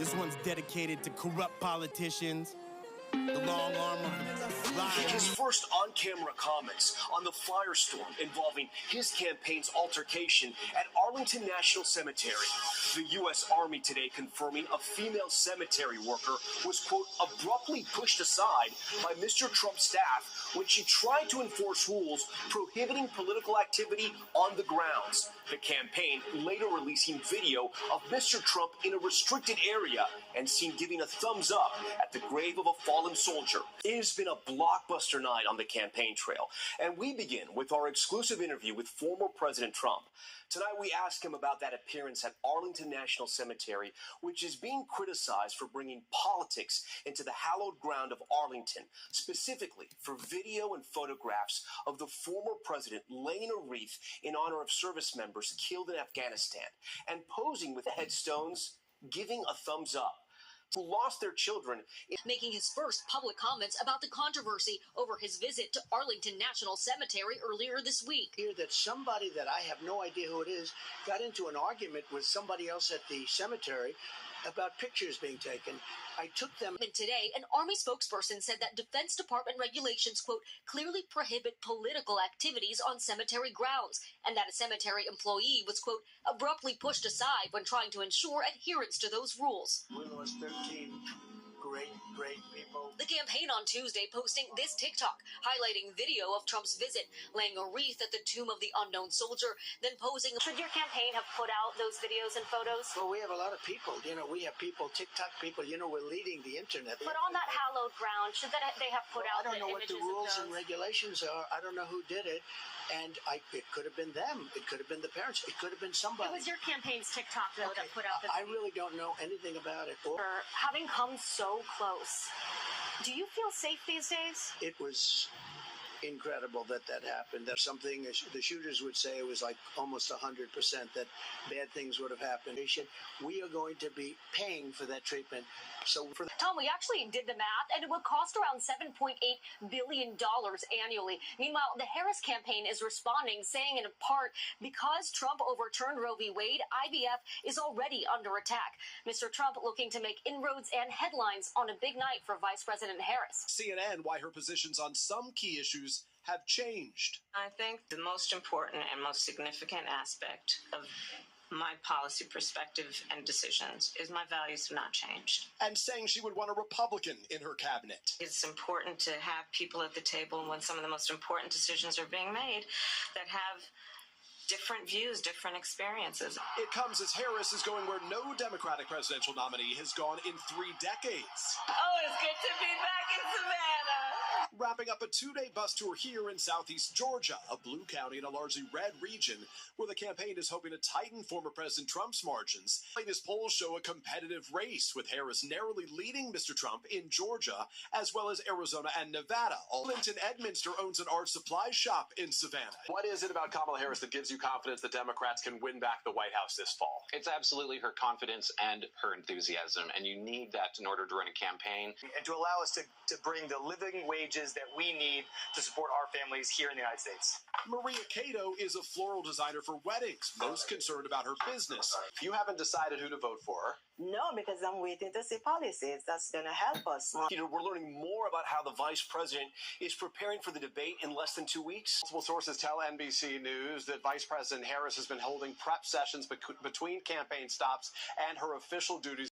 This one's dedicated to corrupt politicians, the long arm of the line. His first on-camera comments on the firestorm involving his campaign's altercation at Arlington National Cemetery. The U.S. Army today confirming a female cemetery worker was, quote, abruptly pushed aside by Mr. Trump's staff when she tried to enforce rules prohibiting political activity on the grounds. The campaign later releasing video of Mr. Trump in a restricted area and seen giving a thumbs up at the grave of a fallen soldier. It has been a blockbuster night on the campaign trail, and we begin with our exclusive interview with former President Trump. Tonight, we ask him about that appearance at Arlington National Cemetery, which is being criticized for bringing politics into the hallowed ground of Arlington, specifically for video and photographs of the former president laying a wreath in honor of service members killed in Afghanistan and posing with headstones, giving a thumbs up, who lost their children. Making his first public comments about the controversy over his visit to Arlington National Cemetery earlier this week. Hear that somebody that I have no idea who it is got into an argument with somebody else at the cemetery about pictures being taken. I took them. And today, an Army spokesperson said that Defense Department regulations, quote, clearly prohibit political activities on cemetery grounds, and that a cemetery employee was, quote, abruptly pushed aside when trying to ensure adherence to those rules. We lost 13 great people. The campaign on Tuesday posting this TikTok, highlighting video of Trump's visit, laying a wreath at the tomb of the unknown soldier, then posing. Should your campaign have put out those videos and photos? Well, we have a lot of people. We have people, TikTok people. We're leading the internet. But on that hallowed ground, should they have put out the images of those? I don't know what the rules and regulations are. I don't know who did it. And it could have been them. It could have been the parents. It could have been somebody. It was your campaign's TikTok, though, that put out the I really don't know anything about it. Having come so close, do you feel safe these days? It was incredible that happened. That's something the shooters would say it was like almost 100% that bad things would have happened. We are going to be paying for that treatment. Tom, we actually did the math, and it would cost around $7.8 billion annually. Meanwhile, the Harris campaign is responding, saying in part, because Trump overturned Roe v. Wade, IVF is already under attack. Mr. Trump looking to make inroads and headlines on a big night for Vice President Harris. CNN, why her positions on some key issues have changed. I think the most important and most significant aspect of my policy perspective and decisions is my values have not changed. And saying she would want a Republican in her cabinet. It's important to have people at the table when some of the most important decisions are being made that have different views, different experiences. It comes as Harris is going where no Democratic presidential nominee has gone in 3 decades. Oh, it's good to be back in Savannah. Wrapping up a 2-day bus tour here in southeast Georgia, a blue county in a largely red region, where the campaign is hoping to tighten former President Trump's margins. Latest polls show a competitive race, with Harris narrowly leading Mr. Trump in Georgia, as well as Arizona and Nevada. Clinton Edminster owns an art supply shop in Savannah. What is it about Kamala Harris that gives you confidence that Democrats can win back the White House this fall? It's absolutely her confidence and her enthusiasm, and you need that in order to run a campaign. And to allow us to bring the living wages that we need to support our families here in the United States. Maria Cato is a floral designer for weddings, most concerned about her business. You haven't decided who to vote for. No, because I'm waiting to see policies that's going to help us. We're learning more about how the vice president is preparing for the debate in less than 2 weeks. Multiple sources tell NBC News that Vice President Harris has been holding prep sessions between campaign stops and her official duties.